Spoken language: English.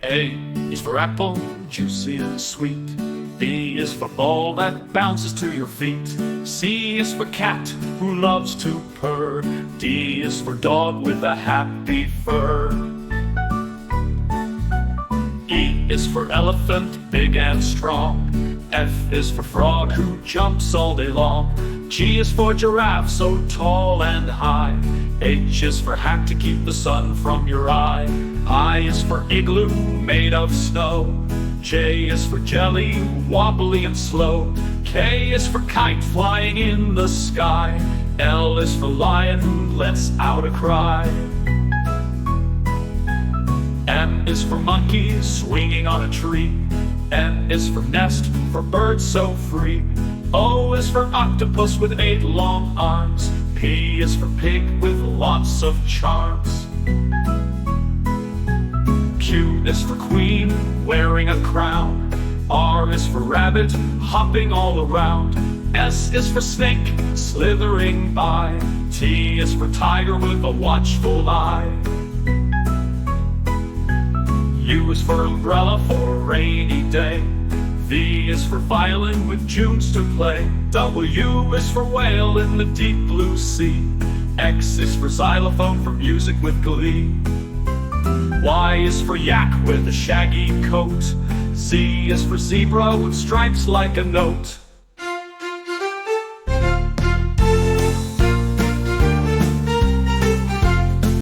A is for apple, juicy and sweet. B is for ball that bounces to your feet. C is for cat who loves to purr. D is for dog with a happy fur. E is for elephant, big and strong. F is for frog who jumps all day long. G is for giraffe, so tall and high. H is for hat to keep the sun from your eye. I is for igloo made of snow. J is for jelly, wobbly and slow. K is for kite flying in the sky. L is for lion who lets out a cry. M is for monkey swinging on a tree. N is for nest, for birds so free. O is for octopus with 8 long arms. P is for pig with lots of charms. Q is for queen, wearing a crown. R is for rabbit, hopping all around. S is for snake, slithering by. T is for tiger with a watchful eye. U is for umbrella for a rainy day. V is for violin with Junes to play. W is for whale in the deep blue sea. X is for xylophone for music with glee. Y is for yak with a shaggy coat. Z is for zebra with stripes like a note.